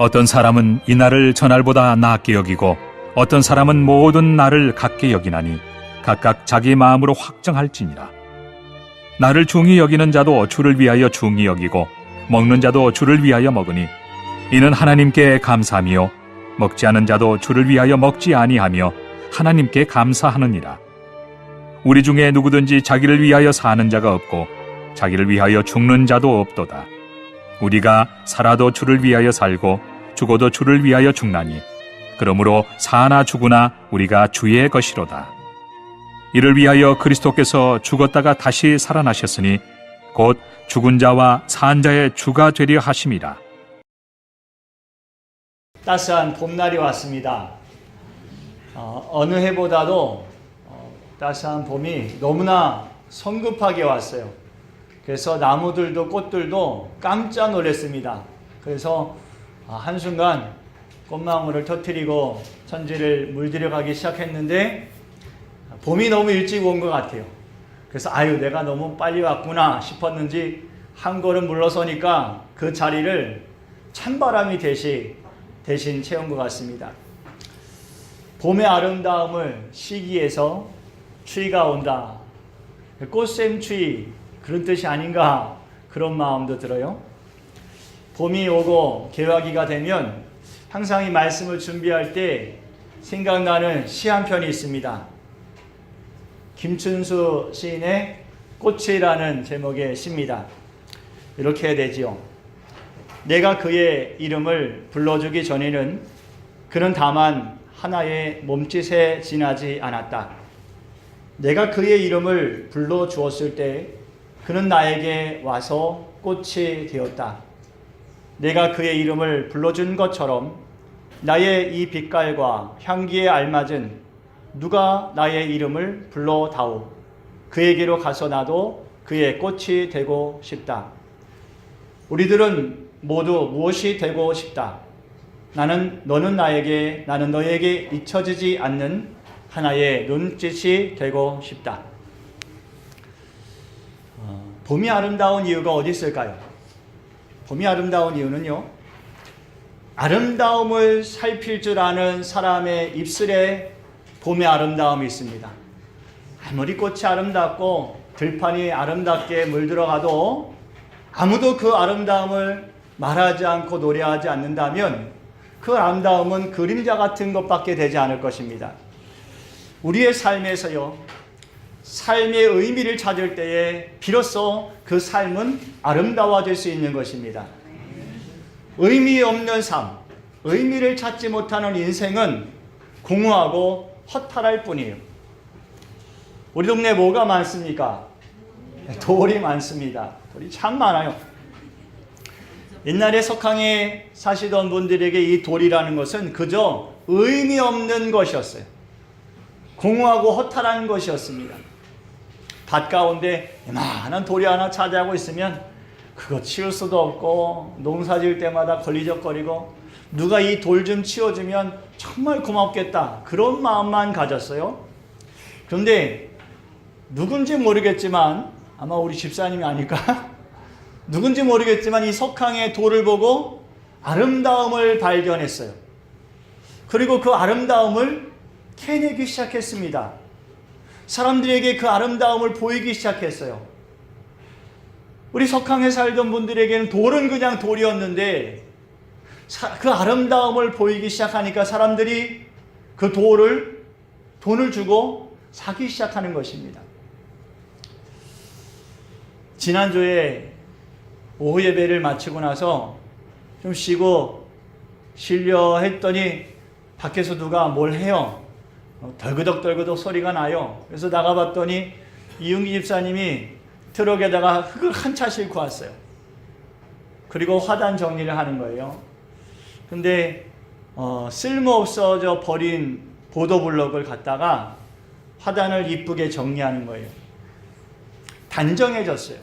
어떤 사람은 이 날을 저날보다 나았게 여기고 어떤 사람은 모든 날을 같게 여기나니 각각 자기 마음으로 확정할지니라. 나를 중히 여기는 자도 주를 위하여 중히 여기고 먹는 자도 주를 위하여 먹으니 이는 하나님께 감사하며 먹지 않은 자도 주를 위하여 먹지 아니하며 하나님께 감사하느니라. 우리 중에 누구든지 자기를 위하여 사는 자가 없고 자기를 위하여 죽는 자도 없도다. 우리가 살아도 주를 위하여 살고 죽어도 주를 위하여 죽나니 그러므로 사나 죽으나 우리가 주의 것이로다. 이를 위하여 그리스도께서 죽었다가 다시 살아나셨으니 곧 죽은 자와 산 자의 주가 되려 하심이라. 따스한 봄날이 왔습니다. 어느 해보다도 따스한 봄이 너무나 성급하게 왔어요. 그래서 나무들도 꽃들도 깜짝 놀랐습니다. 그래서 한순간 꽃망울을 터뜨리고 천지를 물들여 가기 시작했는데 봄이 너무 일찍 온 것 같아요. 그래서 내가 너무 빨리 왔구나 싶었는지 한 걸음 물러서니까 그 자리를 찬바람이 대신 채운 것 같습니다. 봄의 아름다움을 시기에서 추위가 온다. 꽃샘추위 그런 뜻이 아닌가 그런 마음도 들어요. 봄이 오고 개화기가 되면 항상 이 말씀을 준비할 때 생각나는 시 한 편이 있습니다. 김춘수 시인의 꽃이라는 제목의 시입니다. 이렇게 되지요. 내가 그의 이름을 불러주기 전에는 그는 다만 하나의 몸짓에 지나지 않았다. 내가 그의 이름을 불러주었을 때 그는 나에게 와서 꽃이 되었다. 내가 그의 이름을 불러준 것처럼 나의 이 빛깔과 향기에 알맞은 누가 나의 이름을 불러다오. 그에게로 가서 나도 그의 꽃이 되고 싶다. 우리들은 모두 무엇이 되고 싶다. 너는 나에게, 나는 너에게 잊혀지지 않는 하나의 눈짓이 되고 싶다. 봄이 아름다운 이유가 어디 있을까요? 봄이 아름다운 이유는요, 아름다움을 살필 줄 아는 사람의 입술에 봄의 아름다움이 있습니다. 아무리 꽃이 아름답고 들판이 아름답게 물들어가도 아무도 그 아름다움을 말하지 않고 노래하지 않는다면 그 아름다움은 그림자 같은 것밖에 되지 않을 것입니다. 우리의 삶에서요, 삶의 의미를 찾을 때에 비로소 그 삶은 아름다워질 수 있는 것입니다. 의미 없는 삶, 의미를 찾지 못하는 인생은 공허하고 허탈할 뿐이에요. 우리 동네에 뭐가 많습니까? 돌이 많습니다. 돌이 참 많아요. 옛날에 석항에 사시던 분들에게 이 돌이라는 것은 그저 의미 없는 것이었어요. 공허하고 허탈한 것이었습니다. 밭 가운데 이만한 돌이 하나 차지하고 있으면 그거 치울 수도 없고 농사 지을 때마다 걸리적거리고 누가 이 돌 좀 치워주면 정말 고맙겠다 그런 마음만 가졌어요. 그런데 누군지 모르겠지만 아마 우리 집사님이 아닐까? 누군지 모르겠지만 이 석항의 돌을 보고 아름다움을 발견했어요. 그리고 그 아름다움을 캐내기 시작했습니다. 사람들에게 그 아름다움을 보이기 시작했어요. 우리 석항에 살던 분들에게는 돌은 그냥 돌이었는데 그 아름다움을 보이기 시작하니까 사람들이 그 돈을 주고 사기 시작하는 것입니다. 지난주에 오후 예배를 마치고 나서 좀 쉬고 쉬려 했더니 밖에서 누가 뭘 해요. 덜그덕 소리가 나요. 그래서 나가봤더니 이윤기 집사님이 트럭에다가 흙을 한 차 싣고 왔어요. 그리고 화단 정리를 하는 거예요. 근데 쓸모없어져 버린 보도블럭을 갖다가 화단을 이쁘게 정리하는 거예요. 단정해졌어요.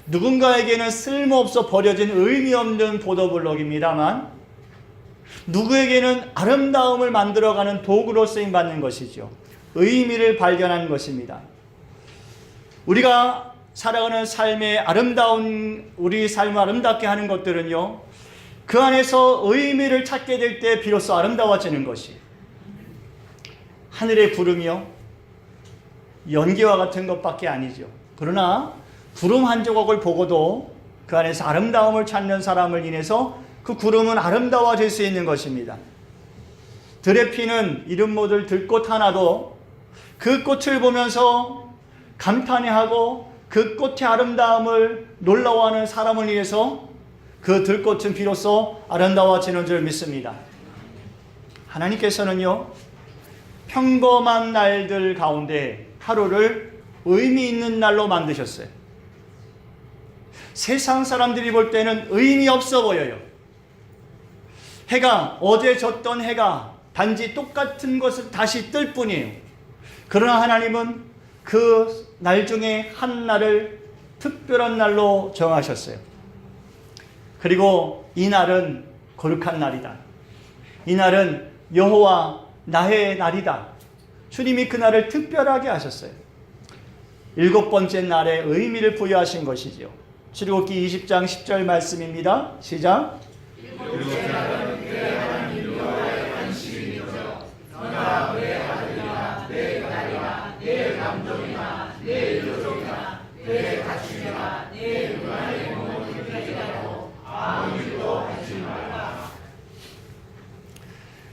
누군가에게는 쓸모없어 버려진 의미 없는 보도블럭입니다만 누구에게는 아름다움을 만들어가는 도구로 쓰임받는 것이죠. 의미를 발견하는 것입니다. 우리가 살아가는 삶의 우리 삶을 아름답게 하는 것들은요, 그 안에서 의미를 찾게 될 때 비로소 아름다워지는 것이 하늘의 구름이요 연기와 같은 것밖에 아니죠. 그러나 구름 한 조각을 보고도 그 안에서 아름다움을 찾는 사람을 인해서 그 구름은 아름다워질 수 있는 것입니다. 들에 피는 이름 모를 들꽃 하나도 그 꽃을 보면서 감탄해하고 그 꽃의 아름다움을 놀라워하는 사람을 위해서 그 들꽃은 비로소 아름다워지는 줄 믿습니다. 하나님께서는요 평범한 날들 가운데 하루를 의미 있는 날로 만드셨어요. 세상 사람들이 볼 때는 의미 없어 보여요. 해가 어제 졌던 해가 단지 똑같은 것을 다시 뜰 뿐이에요. 그러나 하나님은 그 날 중에 한 날을 특별한 날로 정하셨어요. 그리고 이 날은 거룩한 날이다. 이 날은 여호와 나의 날이다. 주님이 그 날을 특별하게 하셨어요. 7번째 날에 의미를 부여하신 것이지요. 출애굽기 20장 10절 말씀입니다. 시작.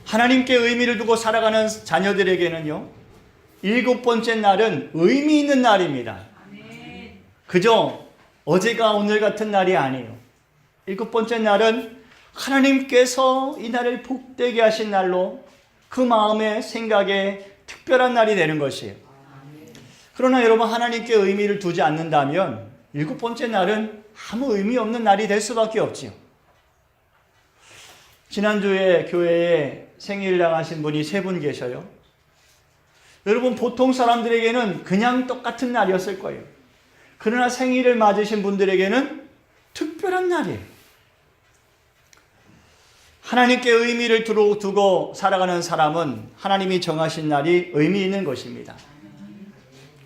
하나님께 의미를 두고 살아가는 자녀들에게는요 7번째 날은 의미 있는 날입니다. 그저 어제가 오늘 같은 날이 아니에요. 7번째 날은 하나님께서 이 날을 복되게 하신 날로 그 마음의 생각에 특별한 날이 되는 것이에요. 그러나 여러분 하나님께 의미를 두지 않는다면 7번째 날은 아무 의미 없는 날이 될 수밖에 없지요. 지난주에 교회에 생일날 하신 분이 3분 계셔요. 여러분 보통 사람들에게는 그냥 똑같은 날이었을 거예요. 그러나 생일을 맞으신 분들에게는 특별한 날이에요. 하나님께 의미를 두고 살아가는 사람은 하나님이 정하신 날이 의미 있는 것입니다.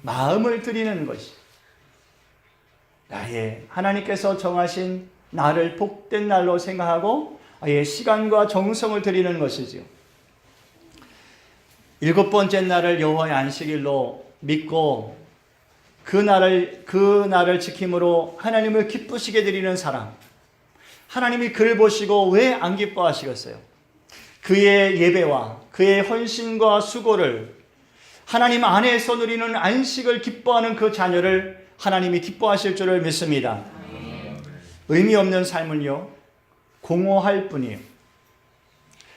마음을 드리는 것이 나의 하나님께서 정하신 날을 복된 날로 생각하고 아예 시간과 정성을 드리는 것이지요. 7번째 날을 여호와의 안식일로 믿고 그 날을 지킴으로 하나님을 기쁘시게 드리는 사람, 하나님이 그를 보시고 왜 안 기뻐하시겠어요? 그의 예배와 그의 헌신과 수고를 하나님 안에서 누리는 안식을 기뻐하는 그 자녀를 하나님이 기뻐하실 줄을 믿습니다. 의미 없는 삶은요 공허할 뿐이에요.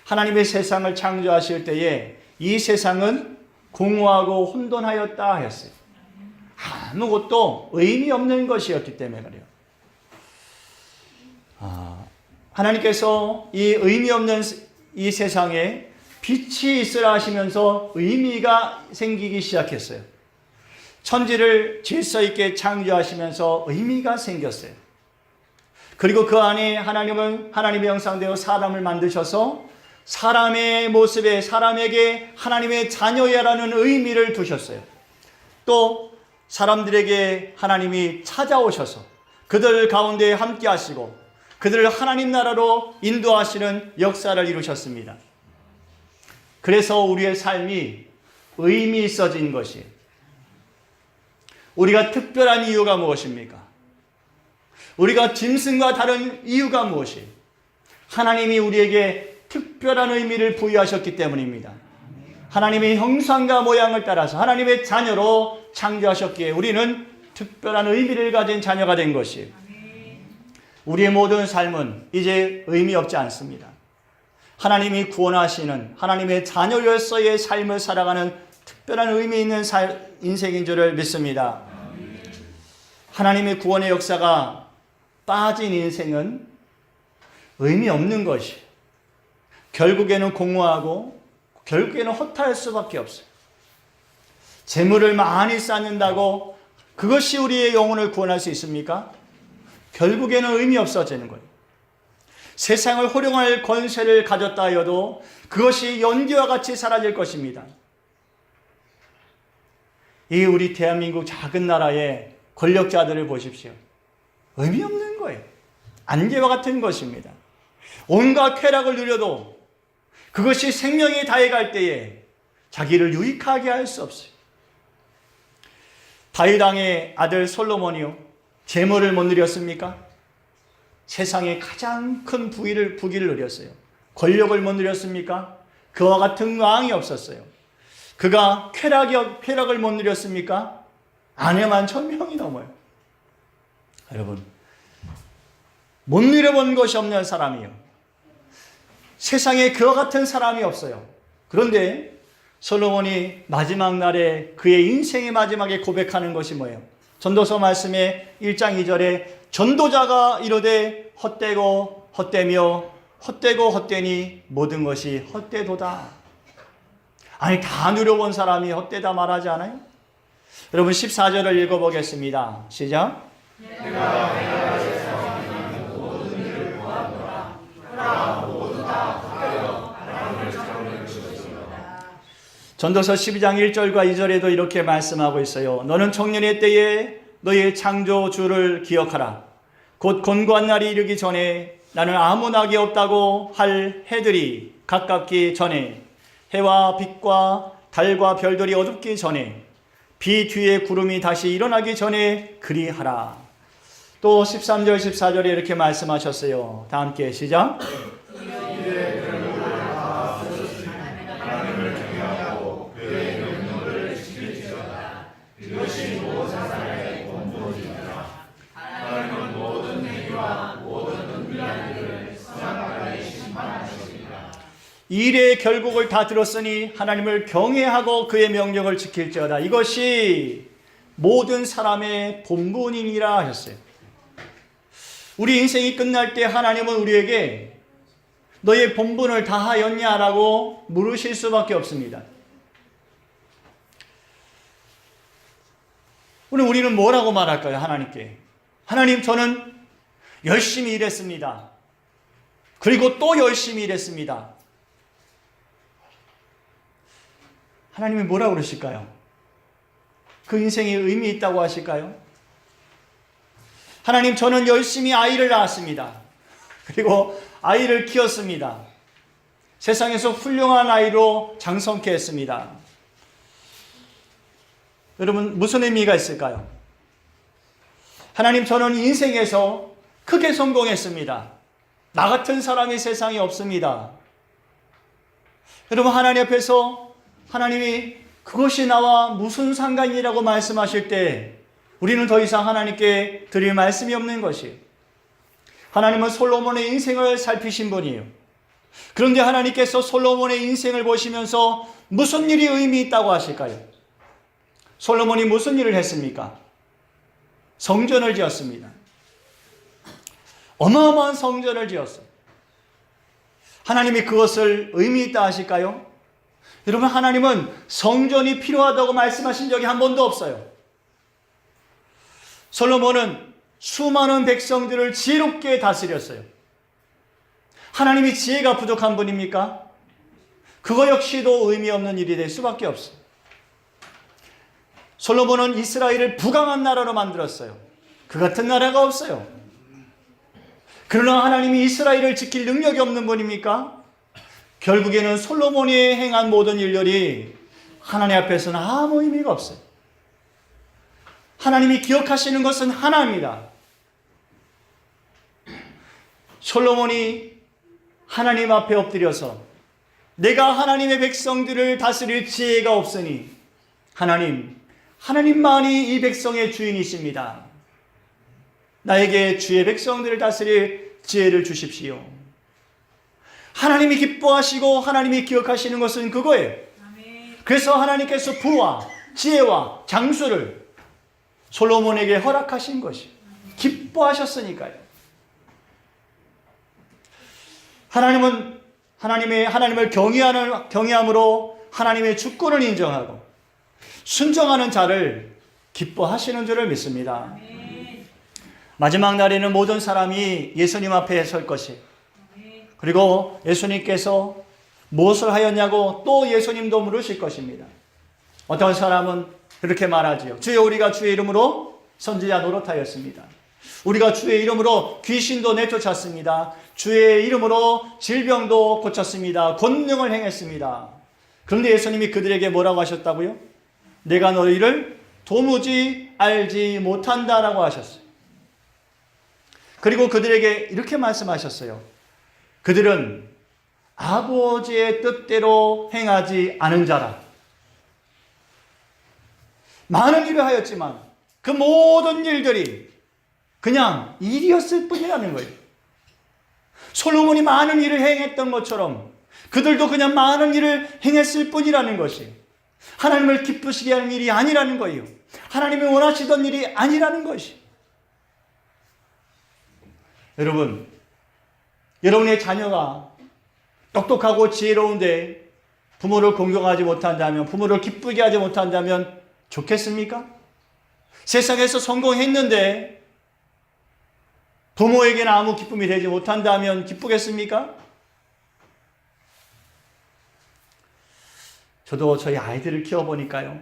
하나님의 세상을 창조하실 때에 이 세상은 공허하고 혼돈하였다 하였어요. 아무것도 의미 없는 것이었기 때문에 그래요. 하나님께서 이 의미 없는 이 세상에 빛이 있으라 하시면서 의미가 생기기 시작했어요. 천지를 질서 있게 창조하시면서 의미가 생겼어요. 그리고 그 안에 하나님은 하나님의 형상대로 사람을 만드셔서 사람의 모습에 사람에게 하나님의 자녀야라는 의미를 두셨어요. 또 사람들에게 하나님이 찾아오셔서 그들 가운데 함께 하시고 그들을 하나님 나라로 인도하시는 역사를 이루셨습니다. 그래서 우리의 삶이 의미 있어진 것이에요. 우리가 특별한 이유가 무엇입니까? 우리가 짐승과 다른 이유가 무엇이에요? 하나님이 우리에게 특별한 의미를 부여하셨기 때문입니다. 하나님의 형상과 모양을 따라서 하나님의 자녀로 창조하셨기에 우리는 특별한 의미를 가진 자녀가 된 것이에요. 우리의 모든 삶은 이제 의미 없지 않습니다. 하나님이 구원하시는 하나님의 자녀로서의 삶을 살아가는 특별한 의미 있는 인생인 줄을 믿습니다. 하나님의 구원의 역사가 빠진 인생은 의미 없는 것이 결국에는 공허하고 결국에는 허탈할 수밖에 없어요. 재물을 많이 쌓는다고 그것이 우리의 영혼을 구원할 수 있습니까? 결국에는 의미 없어지는 거예요. 세상을 호령할 권세를 가졌다 하여도 그것이 연기와 같이 사라질 것입니다. 이 우리 대한민국 작은 나라의 권력자들을 보십시오. 의미 없는 거예요. 안개와 같은 것입니다. 온갖 쾌락을 누려도 그것이 생명에 다해갈 때에 자기를 유익하게 할 수 없어요. 다윗 왕의 아들 솔로몬이요, 재물을 못 누렸습니까? 세상의 가장 큰 부귀를 누렸어요. 권력을 못 누렸습니까? 그와 같은 왕이 없었어요. 그가 쾌락을 못 누렸습니까? 아내만 1000명이 넘어요. 여러분, 못 누려본 것이 없는 사람이요, 세상에 그와 같은 사람이 없어요. 그런데 솔로몬이 마지막 날에 그의 인생의 마지막에 고백하는 것이 뭐예요? 전도서 말씀에 1장 2절에 전도자가 이르되 헛되고 헛되며 헛되고 헛되니 모든 것이 헛되도다. 아니, 다 누려본 사람이 헛되다 말하지 않아요? 여러분, 14절을 읽어보겠습니다. 시작. 전도서 12장 1절과 2절에도 이렇게 말씀하고 있어요. 너는 청년의 때에 너의 창조주를 기억하라. 곧 곤고한 날이 이르기 전에 나는 아무 낙이 없다고 할 해들이 가깝기 전에, 해와 빛과 달과 별들이 어둡기 전에, 비 뒤에 구름이 다시 일어나기 전에 그리하라. 또 13절 14절에 이렇게 말씀하셨어요. 다 함께 시작. 일의 결국을 다 들었으니 하나님을 경외하고 그의 명령을 지킬지어다. 이것이 모든 사람의 본분이니라 하셨어요. 우리 인생이 끝날 때 하나님은 우리에게 너의 본분을 다하였냐라고 물으실 수밖에 없습니다. 오늘 우리는 뭐라고 말할까요? 하나님께. 하나님, 저는 열심히 일했습니다. 그리고 또 열심히 일했습니다. 하나님이 뭐라고 그러실까요? 그 인생에 의미 있다고 하실까요? 하나님, 저는 열심히 아이를 낳았습니다. 그리고 아이를 키웠습니다. 세상에서 훌륭한 아이로 장성케 했습니다. 여러분, 무슨 의미가 있을까요? 하나님, 저는 인생에서 크게 성공했습니다. 나 같은 사람이 세상에 없습니다. 여러분, 하나님 앞에서 하나님이 그것이 나와 무슨 상관이라고 말씀하실 때 우리는 더 이상 하나님께 드릴 말씀이 없는 것이에요. 하나님은 솔로몬의 인생을 살피신 분이에요. 그런데 하나님께서 솔로몬의 인생을 보시면서 무슨 일이 의미 있다고 하실까요? 솔로몬이 무슨 일을 했습니까? 성전을 지었습니다. 어마어마한 성전을 지었어요. 하나님이 그것을 의미 있다 하실까요? 여러분, 하나님은 성전이 필요하다고 말씀하신 적이 한 번도 없어요. 솔로몬은 수많은 백성들을 지혜롭게 다스렸어요. 하나님이 지혜가 부족한 분입니까? 그거 역시도 의미 없는 일이 될 수밖에 없어요. 솔로몬은 이스라엘을 부강한 나라로 만들었어요. 그 같은 나라가 없어요. 그러나 하나님이 이스라엘을 지킬 능력이 없는 분입니까? 결국에는 솔로몬이 행한 모든 일들이 하나님 앞에서는 아무 의미가 없어요. 하나님이 기억하시는 것은 하나입니다. 솔로몬이 하나님 앞에 엎드려서 내가 하나님의 백성들을 다스릴 지혜가 없으니 하나님만이 이 백성의 주인이십니다. 나에게 주의 백성들을 다스릴 지혜를 주십시오. 하나님이 기뻐하시고 하나님이 기억하시는 것은 그거예요. 그래서 하나님께서 부와 지혜와 장수를 솔로몬에게 허락하신 것이 기뻐하셨으니까요. 하나님은 하나님을 경외함으로 하나님의 주권을 인정하고 순종하는 자를 기뻐하시는 줄을 믿습니다. 마지막 날에는 모든 사람이 예수님 앞에 설 것이, 그리고 예수님께서 무엇을 하였냐고 또 예수님도 물으실 것입니다. 어떤 사람은 그렇게 말하지요. 주여, 우리가 주의 이름으로 선지자 노릇하였습니다. 우리가 주의 이름으로 귀신도 내쫓았습니다. 주의 이름으로 질병도 고쳤습니다. 권능을 행했습니다. 그런데 예수님이 그들에게 뭐라고 하셨다고요? 내가 너희를 도무지 알지 못한다라고 하셨어요. 그리고 그들에게 이렇게 말씀하셨어요. 그들은 아버지의 뜻대로 행하지 않은 자라. 많은 일을 하였지만 그 모든 일들이 그냥 일이었을 뿐이라는 거예요. 솔로몬이 많은 일을 행했던 것처럼 그들도 그냥 많은 일을 행했을 뿐이라는 것이 하나님을 기쁘시게 하는 일이 아니라는 거예요. 하나님이 원하시던 일이 아니라는 것이. 여러분, 여러분의 자녀가 똑똑하고 지혜로운데 부모를 공경하지 못한다면, 부모를 기쁘게 하지 못한다면 좋겠습니까? 세상에서 성공했는데 부모에게는 아무 기쁨이 되지 못한다면 기쁘겠습니까? 저도 저희 아이들을 키워보니까요,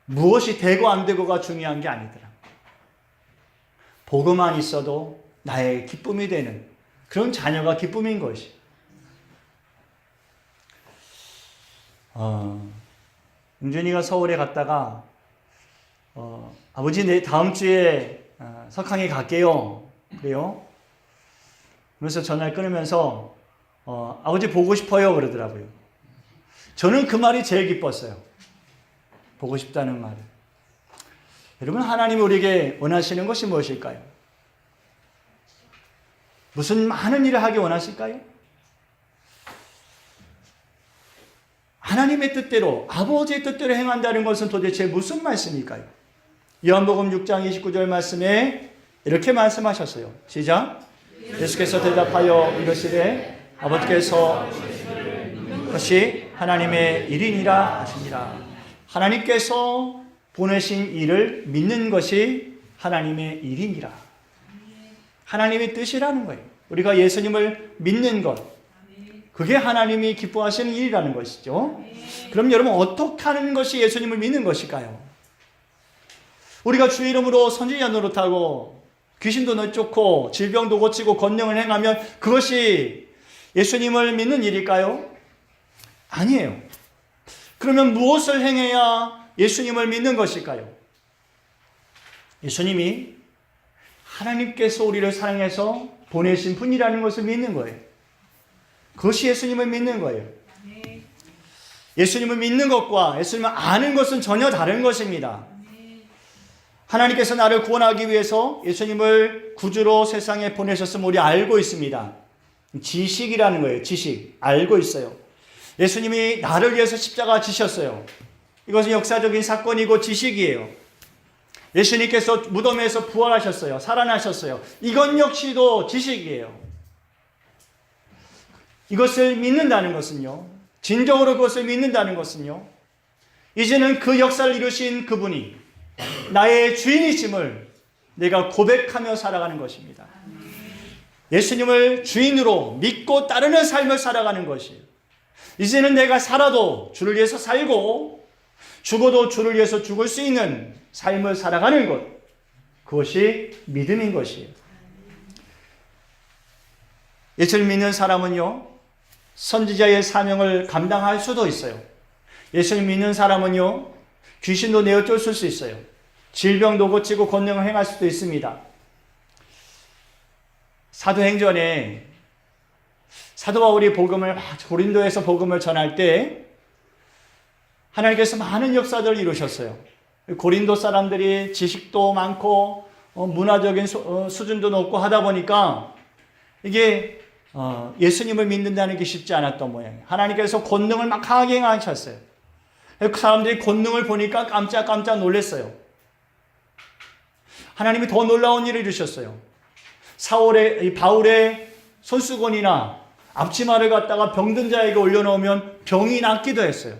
무엇이 되고 안 되고가 중요한 게 아니더라. 복음만 있어도 나의 기쁨이 되는 그런 자녀가 기쁨인 것이. 용준이가 서울에 갔다가 아버지 내 다음 주에 석항에 갈게요. 그래요? 그래서 전화를 끊으면서 아버지 보고 싶어요 그러더라고요. 저는 그 말이 제일 기뻤어요. 보고 싶다는 말. 여러분, 하나님이 우리에게 원하시는 것이 무엇일까요? 무슨 많은 일을 하기 원하실까요? 하나님의 뜻대로, 아버지의 뜻대로 행한다는 것은 도대체 무슨 말씀일까요? 요한복음 6장 29절 말씀에 이렇게 말씀하셨어요. 시작. 예수께서 대답하여 이르시되 아버지께서 그것이 하나님의 일이니라 하시니라. 하나님께서 보내신 일을 믿는 것이 하나님의 일이니라. 하나님의 뜻이라는 거예요. 우리가 예수님을 믿는 것, 그게 하나님이 기뻐하시는 일이라는 것이죠. 그럼 여러분, 어떻게 하는 것이 예수님을 믿는 것일까요? 우리가 주의 이름으로 선지자 노릇하고 귀신도 내쫓고 질병도 고치고 권능을 행하면 그것이 예수님을 믿는 일일까요? 아니에요. 그러면 무엇을 행해야 예수님을 믿는 것일까요? 예수님이 하나님께서 우리를 사랑해서 보내신 분이라는 것을 믿는 거예요. 그것이 예수님을 믿는 거예요. 예수님을 믿는 것과 예수님을 아는 것은 전혀 다른 것입니다. 하나님께서 나를 구원하기 위해서 예수님을 구주로 세상에 보내셨음을 우리 알고 있습니다. 지식이라는 거예요. 지식. 알고 있어요. 예수님이 나를 위해서 십자가 지셨어요. 이것은 역사적인 사건이고 지식이에요. 예수님께서 무덤에서 부활하셨어요. 살아나셨어요. 이건 역시도 지식이에요. 이것을 믿는다는 것은요, 진정으로 그것을 믿는다는 것은요, 이제는 그 역사를 이루신 그분이 나의 주인이심을 내가 고백하며 살아가는 것입니다. 예수님을 주인으로 믿고 따르는 삶을 살아가는 것이에요. 이제는 내가 살아도 주를 위해서 살고 죽어도 주를 위해서 죽을 수 있는 삶을 살아가는 것, 그것이 믿음인 것이에요. 예수를 믿는 사람은요, 선지자의 사명을 감당할 수도 있어요. 예수를 믿는 사람은요, 귀신도 내어쫓을 수 있어요. 질병도 고치고 권능을 행할 수도 있습니다. 사도행전에 사도 바울이 복음을 고린도에서 복음을 전할 때 하나님께서 많은 역사들을 이루셨어요. 고린도 사람들이 지식도 많고 문화적인 수준도 높고 하다 보니까 이게 예수님을 믿는다는 게 쉽지 않았던 모양이에요. 하나님께서 권능을 막 강하게 행하셨어요. 그 사람들이 권능을 보니까 깜짝 놀랐어요. 하나님이 더 놀라운 일을 이루셨어요. 바울의 손수건이나 앞치마를 갖다가 병든 자에게 올려놓으면 병이 낫기도 했어요.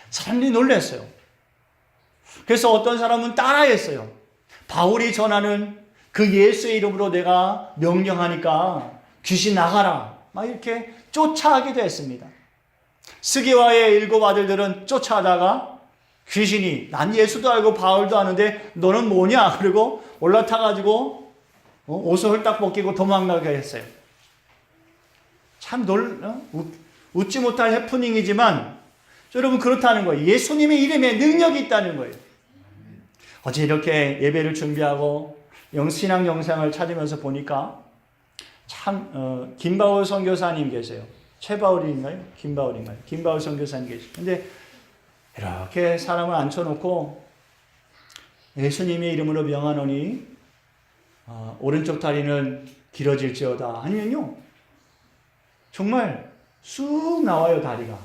사람들이 놀랐어요. 그래서 어떤 사람은 따라했어요. 바울이 전하는 그 예수의 이름으로 내가 명령하니까 귀신 나가라, 막 이렇게 쫓아하기도 했습니다. 스게와의 7 아들들은 쫓아하다가 귀신이 난 예수도 알고 바울도 아는데 너는 뭐냐? 그리고 올라타가지고 옷을 홀딱 벗기고 도망가게 했어요. 참 웃지 못할 해프닝이지만 여러분 그렇다는 거예요. 예수님의 이름에 능력이 있다는 거예요. 어제 이렇게 예배를 준비하고 신앙 영상을 찾으면서 보니까 참 김바울 선교사님 계세요. 최바울인가요? 김바울인가요? 김바울 선교사님 계시죠. 근데 이렇게 사람을 앉혀놓고 예수님의 이름으로 명하노니 오른쪽 다리는 길어질지어다. 아니면요, 정말 쑥 나와요, 다리가.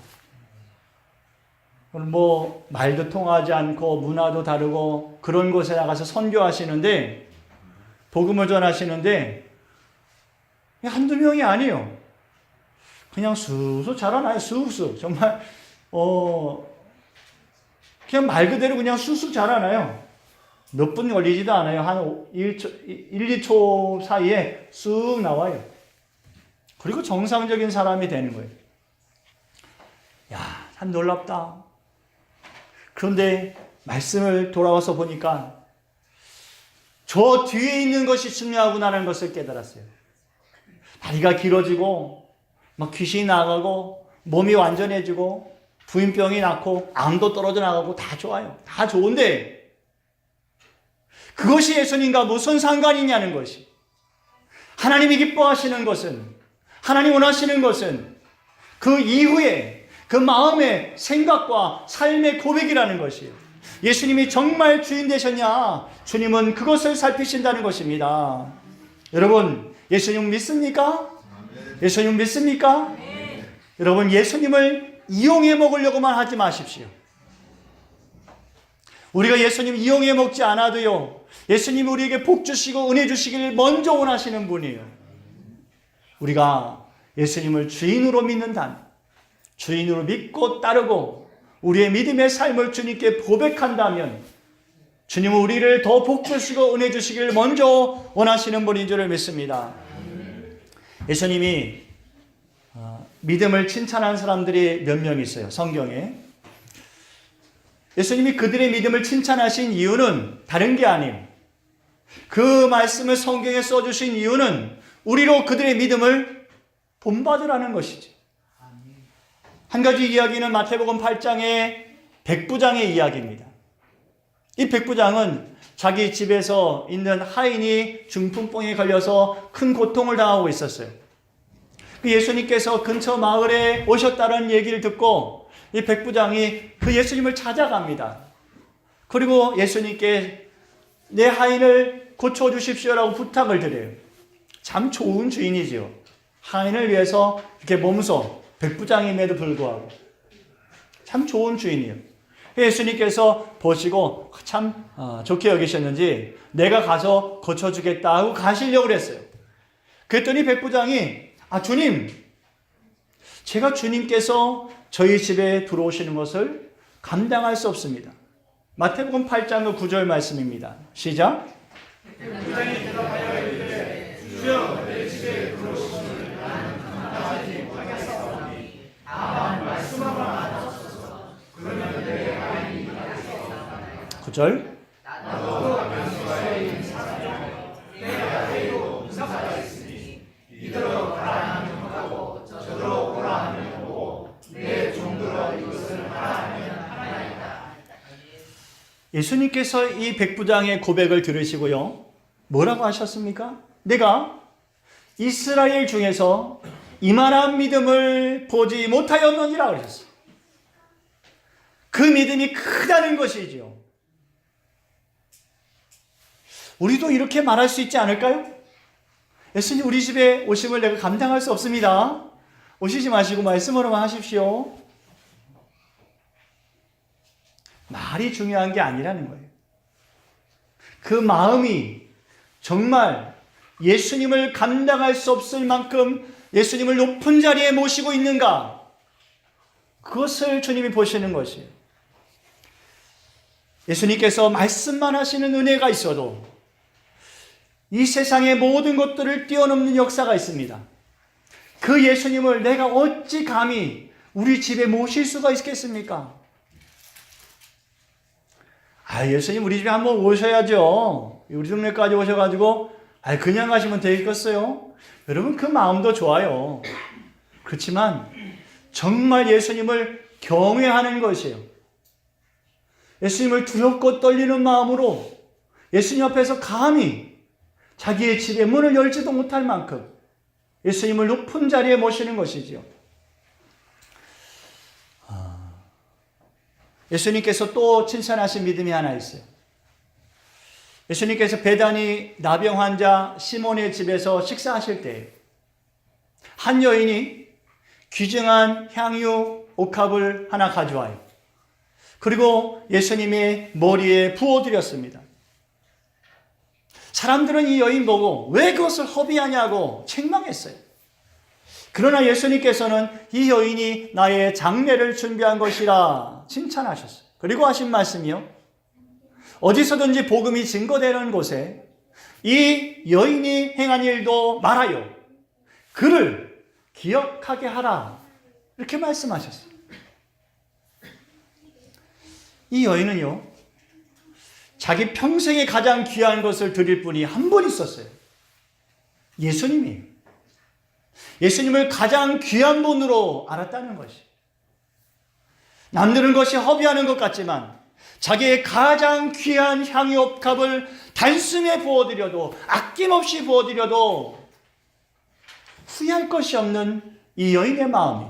뭐 말도 통하지 않고 문화도 다르고 그런 곳에 나가서 선교하시는데, 복음을 전하시는데 한두 명이 아니에요. 그냥 쑥쑥 자라나요. 쑥쑥. 정말 그냥 말 그대로 그냥 쑥쑥 자라나요. 몇 분 걸리지도 않아요. 한 1, 2초 사이에 쑥 나와요. 그리고 정상적인 사람이 되는 거예요. 야, 참 놀랍다. 그런데 말씀을 돌아와서 보니까 저 뒤에 있는 것이 중요하구나라는 것을 깨달았어요. 다리가 길어지고 막 귀신이 나가고 몸이 완전해지고 부인병이 낫고 암도 떨어져 나가고 다 좋아요. 다 좋은데 그것이 예수님과 무슨 상관이냐는 것이, 하나님이 기뻐하시는 것은, 하나님 원하시는 것은 그 이후에 그 마음의 생각과 삶의 고백이라는 것이에요. 예수님이 정말 주인 되셨냐? 주님은 그것을 살피신다는 것입니다. 여러분, 예수님 믿습니까? 예수님 믿습니까? 여러분, 예수님을 이용해 먹으려고만 하지 마십시오. 우리가 예수님 이용해 먹지 않아도요, 예수님이 우리에게 복 주시고 은혜 주시기를 먼저 원하시는 분이에요. 우리가 예수님을 주인으로 믿는다면, 주인으로 믿고 따르고 우리의 믿음의 삶을 주님께 고백한다면 주님은 우리를 더 복 주시고 은혜 주시기를 먼저 원하시는 분인 줄을 믿습니다. 예수님이 믿음을 칭찬한 사람들이 몇 명 있어요, 성경에. 예수님이 그들의 믿음을 칭찬하신 이유는 다른 게 아니에요. 그 말씀을 성경에 써주신 이유는 우리로 그들의 믿음을 본받으라는 것이지. 한 가지 이야기는 마태복음 8장의 백부장의 이야기입니다. 이 백부장은 자기 집에서 있는 하인이 중풍병에 걸려서 큰 고통을 당하고 있었어요. 예수님께서 근처 마을에 오셨다는 얘기를 듣고 이 백부장이 그 예수님을 찾아갑니다. 그리고 예수님께 내 하인을 고쳐주십시오라고 부탁을 드려요. 참 좋은 주인이지요. 하인을 위해서 이렇게 몸소, 백부장임에도 불구하고 참 좋은 주인이에요. 예수님께서 보시고 참 좋게 여기셨는지 내가 가서 고쳐주겠다 하고 가시려고 그랬어요. 그랬더니 백부장이 주님, 제가 주님께서 저희 집에 들어오시는 것을 감당할 수 없습니다. 마태복음 8장 9절 말씀입니다. 시작. 백부장이 대답하여 이르되 주여 내 집에 들어오시니 나는 감당하지 못하겠사오니 다만 말씀하면 하옵소서. 그러면 내 하인이 하겠사오니. 9절. 나도 명수가에 있는 사람이요 내 아래에도 문사가 있으니 이더러 가라 하면 하고 저더러 오라 하면 오고 내 종들어 이것을 하라 하면 하나이다. 예수님께서 이 백부장의 고백을 들으시고요, 뭐라고 하셨습니까? 내가 이스라엘 중에서 이만한 믿음을 보지 못하였느니라 그러셨어요. 그 믿음이 크다는 것이죠. 우리도 이렇게 말할 수 있지 않을까요? 예수님 우리 집에 오심을 내가 감당할 수 없습니다. 오시지 마시고 말씀으로만 하십시오. 말이 중요한 게 아니라는 거예요. 그 마음이 정말 예수님을 감당할 수 없을 만큼 예수님을 높은 자리에 모시고 있는가, 그것을 주님이 보시는 것이에요. 예수님께서 말씀만 하시는 은혜가 있어도 이 세상의 모든 것들을 뛰어넘는 역사가 있습니다. 그 예수님을 내가 어찌 감히 우리 집에 모실 수가 있겠습니까? 예수님 우리 집에 한번 오셔야죠. 우리 동네까지 오셔가지고 그냥 가시면 되겠어요? 여러분 그 마음도 좋아요. 그렇지만 정말 예수님을 경외하는 것이에요. 예수님을 두렵고 떨리는 마음으로 예수님 앞에서 감히 자기의 집에 문을 열지도 못할 만큼 예수님을 높은 자리에 모시는 것이지요. 예수님께서 또 칭찬하신 믿음이 하나 있어요. 예수님께서 베다니 나병 환자 시몬의 집에서 식사하실 때 한 여인이 귀중한 향유 옥합을 하나 가져와요. 그리고 예수님의 머리에 부어드렸습니다. 사람들은 이 여인 보고 왜 그것을 허비하냐고 책망했어요. 그러나 예수님께서는 이 여인이 나의 장례를 준비한 것이라 칭찬하셨어요. 그리고 하신 말씀이요. 어디서든지 복음이 증거되는 곳에 이 여인이 행한 일도 말하여 그를 기억하게 하라. 이렇게 말씀하셨어요. 이 여인은요, 자기 평생에 가장 귀한 것을 드릴 분이 한 분 있었어요. 예수님이에요. 예수님을 가장 귀한 분으로 알았다는 것이. 남들은 것이 허비하는 것 같지만 자기의 가장 귀한 향유옥합을 단숨에 부어드려도 아낌없이 부어드려도 후회할 것이 없는 이 여인의 마음이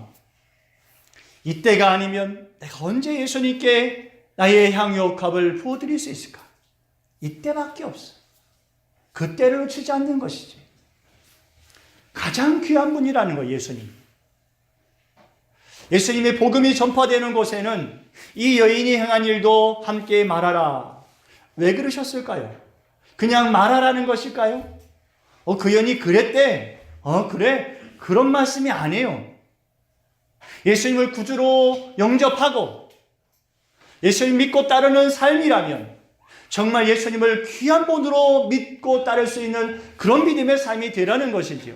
이때가 아니면 내가 언제 예수님께 나의 향유옥합을 부어드릴 수 있을까? 이때밖에 없어. 그때를 놓치지 않는 것이지. 가장 귀한 분이라는 거예요, 예수님. 예수님의 복음이 전파되는 곳에는 이 여인이 행한 일도 함께 말하라. 왜 그러셨을까요? 그냥 말하라는 것일까요? 그 여인이 그랬대. 그래. 그런 말씀이 아니에요. 예수님을 구주로 영접하고 예수님 믿고 따르는 삶이라면 정말 예수님을 귀한 분으로 믿고 따를 수 있는 그런 믿음의 삶이 되라는 것이지요.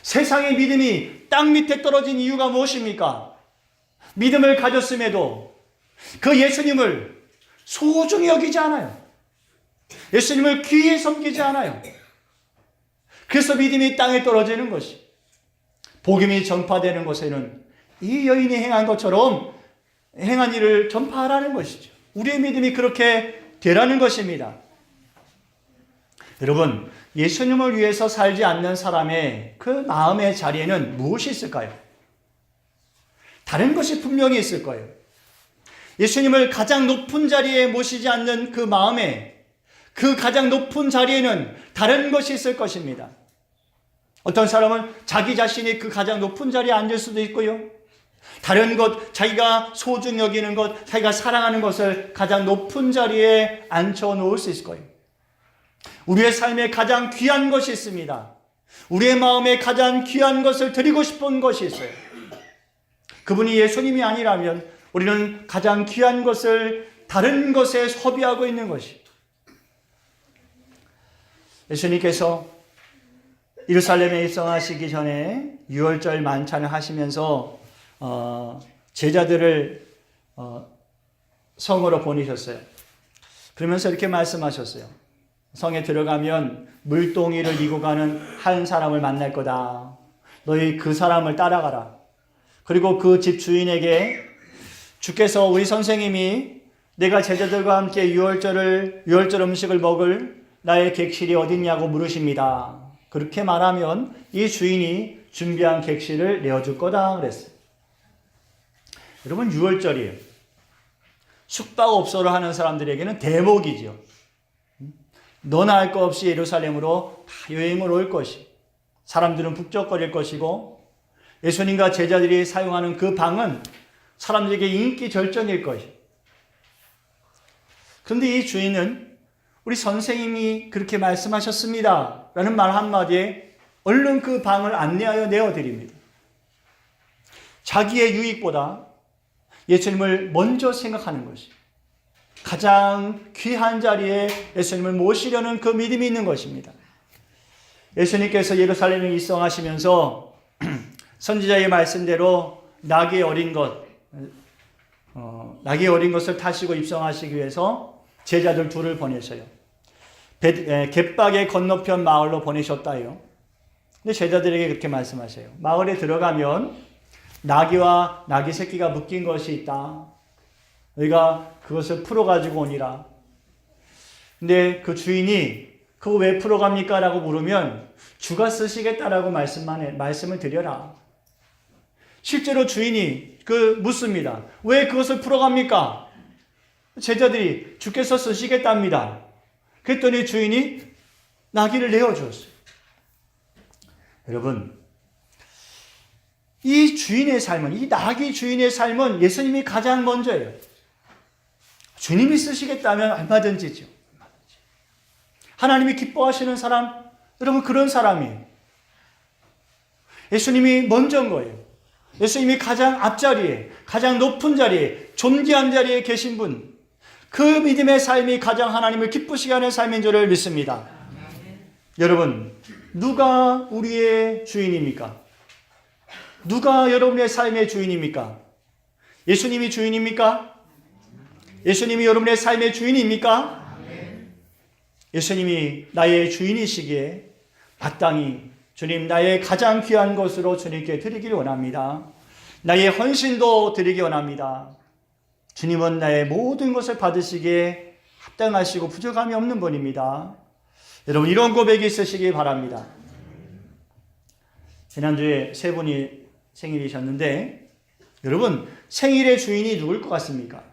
세상의 믿음이 땅 밑에 떨어진 이유가 무엇입니까? 믿음을 가졌음에도 그 예수님을 소중히 여기지 않아요. 예수님을 귀히 섬기지 않아요. 그래서 믿음이 땅에 떨어지는 것이. 복음이 전파되는 곳에는 이 여인이 행한 것처럼 행한 일을 전파하라는 것이죠. 우리의 믿음이 그렇게 되라는 것입니다. 여러분, 예수님을 위해서 살지 않는 사람의 그 마음의 자리에는 무엇이 있을까요? 다른 것이 분명히 있을 거예요. 예수님을 가장 높은 자리에 모시지 않는 그 마음에 그 가장 높은 자리에는 다른 것이 있을 것입니다. 어떤 사람은 자기 자신이 그 가장 높은 자리에 앉을 수도 있고요. 다른 것, 자기가 소중히 여기는 것, 자기가 사랑하는 것을 가장 높은 자리에 앉혀 놓을 수 있을 거예요. 우리의 삶에 가장 귀한 것이 있습니다. 우리의 마음에 가장 귀한 것을 드리고 싶은 것이 있어요. 그분이 예수님이 아니라면 우리는 가장 귀한 것을 다른 것에 소비하고 있는 것이. 예수님께서 예루살렘에 입성하시기 전에 유월절 만찬을 하시면서 제자들을 성으로 보내셨어요. 그러면서 이렇게 말씀하셨어요. 성에 들어가면 물동이를 이고 가는 한 사람을 만날 거다. 너희 그 사람을 따라가라. 그리고 그 집 주인에게 주께서 우리 선생님이 내가 제자들과 함께 유월절 음식을 먹을 나의 객실이 어딨냐고 물으십니다. 그렇게 말하면 이 주인이 준비한 객실을 내어줄 거다 그랬어요. 여러분, 유월절이에요. 숙박업소를 하는 사람들에게는 대목이죠. 너나 할 것 없이 예루살렘으로 다 여행을 올 것이. 사람들은 북적거릴 것이고 예수님과 제자들이 사용하는 그 방은 사람들에게 인기 절정일 것이. 그런데 이 주인은 우리 선생님이 그렇게 말씀하셨습니다 라는 말 한마디에 얼른 그 방을 안내하여 내어드립니다. 자기의 유익보다 예수님을 먼저 생각하는 것이 가장 귀한 자리에 예수님을 모시려는 그 믿음이 있는 것입니다. 예수님께서 예루살렘에 입성하시면서 선지자의 말씀대로 낙이 어린 것을 타시고 입성하시기 위해서 제자들 둘을 보내셔요. 갯박의 건너편 마을로 보내셨다요. 근데 제자들에게 그렇게 말씀하세요. 마을에 들어가면 나귀와 나귀 새끼가 묶인 것이 있다. 너희가 그것을 풀어가지고 오니라. 근데 그 주인이 그거 왜 풀어갑니까? 라고 물으면 주가 쓰시겠다라고 말씀을 드려라. 실제로 주인이 묻습니다. 왜 그것을 풀어갑니까? 제자들이 주께서 쓰시겠답니다. 그랬더니 주인이 나귀를 내어주었어요. 여러분, 이 주인의 삶은, 이 나귀 주인의 삶은 예수님이 가장 먼저예요. 주님이 쓰시겠다면 얼마든지죠. 하나님이 기뻐하시는 사람, 여러분 그런 사람이에요. 예수님이 먼저인 거예요. 예수님이 가장 앞자리에, 가장 높은 자리에, 존귀한 자리에 계신 분, 그 믿음의 삶이 가장 하나님을 기쁘시게 하는 삶인 줄을 믿습니다. 여러분, 누가 우리의 주인입니까? 누가 여러분의 삶의 주인입니까? 예수님이 주인입니까? 예수님이 여러분의 삶의 주인입니까? 예수님이 나의 주인이시기에 마땅히 주님 나의 가장 귀한 것으로 주님께 드리기를 원합니다. 나의 헌신도 드리기 원합니다. 주님은 나의 모든 것을 받으시기에 합당하시고 부족함이 없는 분입니다. 여러분 이런 고백이 있으시기 바랍니다. 지난주에 세 분이 생일이셨는데 여러분 생일의 주인이 누굴 것 같습니까?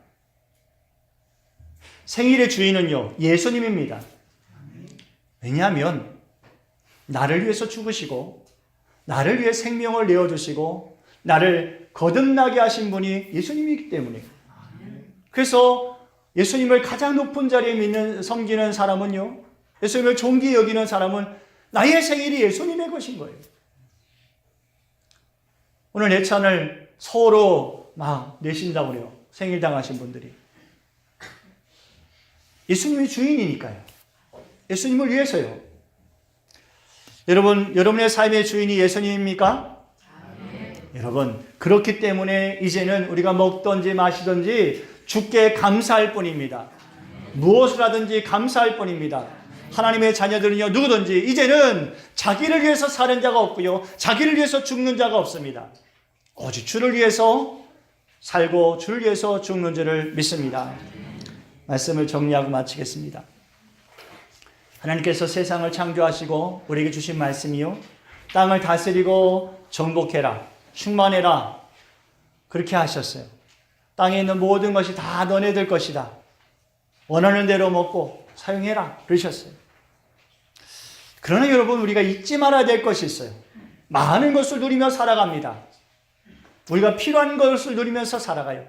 생일의 주인은요 예수님입니다. 왜냐하면 나를 위해서 죽으시고 나를 위해 생명을 내어주시고 나를 거듭나게 하신 분이 예수님이기 때문에 그래서 예수님을 가장 높은 자리에 섬기는 사람은요 예수님을 존귀히 여기는 사람은 나의 생일이 예수님의 것인 거예요. 오늘 예찬을 서로 막 내신다고 그래요. 생일 당하신 분들이. 예수님이 주인이니까요. 예수님을 위해서요. 여러분, 여러분의 삶의 주인이 예수님입니까? 여러분, 그렇기 때문에 이제는 우리가 먹든지 마시든지 주께 감사할 뿐입니다. 무엇을 하든지 감사할 뿐입니다. 하나님의 자녀들은요, 누구든지 이제는 자기를 위해서 사는 자가 없고요, 자기를 위해서 죽는 자가 없습니다. 오직 주를 위해서 살고 주를 위해서 죽는 줄을 믿습니다. 말씀을 정리하고 마치겠습니다. 하나님께서 세상을 창조하시고 우리에게 주신 말씀이요, 땅을 다스리고 정복해라, 충만해라, 그렇게 하셨어요. 땅에 있는 모든 것이 다 너네들 것이다. 원하는 대로 먹고 사용해라, 그러셨어요. 그러나 여러분, 우리가 잊지 말아야 될 것이 있어요. 많은 것을 누리며 살아갑니다. 우리가 필요한 것을 누리면서 살아가요.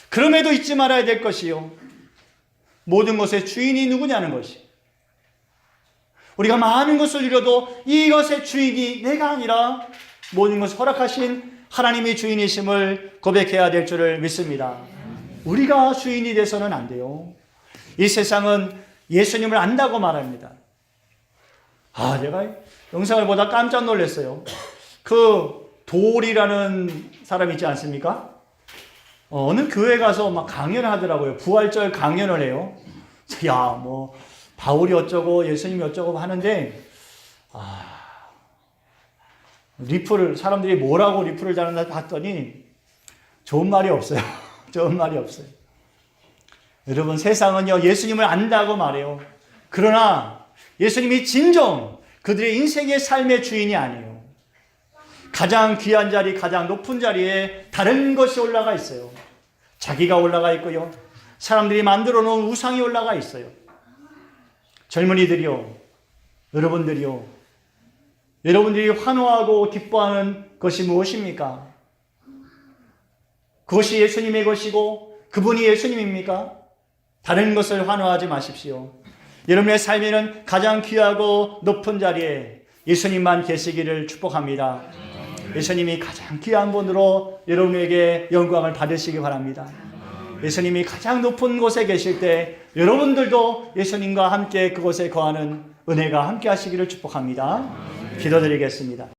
그럼에도 잊지 말아야 될 것이요, 모든 것의 주인이 누구냐는 것이. 우리가 많은 것을 누려도 이것의 주인이 내가 아니라 모든 것을 허락하신 하나님이 주인이심을 고백해야 될 줄을 믿습니다. 우리가 주인이 돼서는 안 돼요. 이 세상은 예수님을 안다고 말합니다. 제가 영상을 보다 깜짝 놀랐어요. 그 돌이라는 사람 있지 않습니까? 어느 교회 가서 막 강연을 하더라고요. 부활절 강연을 해요. 바울이 어쩌고 예수님이 어쩌고 하는데, 사람들이 뭐라고 리플을 다는가 봤더니 좋은 말이 없어요. 좋은 말이 없어요. 여러분, 세상은요, 예수님을 안다고 말해요. 그러나 예수님이 진정 그들의 인생의 삶의 주인이 아니에요. 가장 귀한 자리, 가장 높은 자리에 다른 것이 올라가 있어요. 자기가 올라가 있고요, 사람들이 만들어 놓은 우상이 올라가 있어요. 젊은이들이요, 여러분들이 환호하고 기뻐하는 것이 무엇입니까? 그것이 예수님의 것이고 그분이 예수님입니까? 다른 것을 환호하지 마십시오. 여러분의 삶에는 가장 귀하고 높은 자리에 예수님만 계시기를 축복합니다. 예수님이 가장 귀한 분으로 여러분에게 영광을 받으시기 바랍니다. 예수님이 가장 높은 곳에 계실 때 여러분들도 예수님과 함께 그곳에 거하는 은혜가 함께 하시기를 축복합니다. 기도드리겠습니다.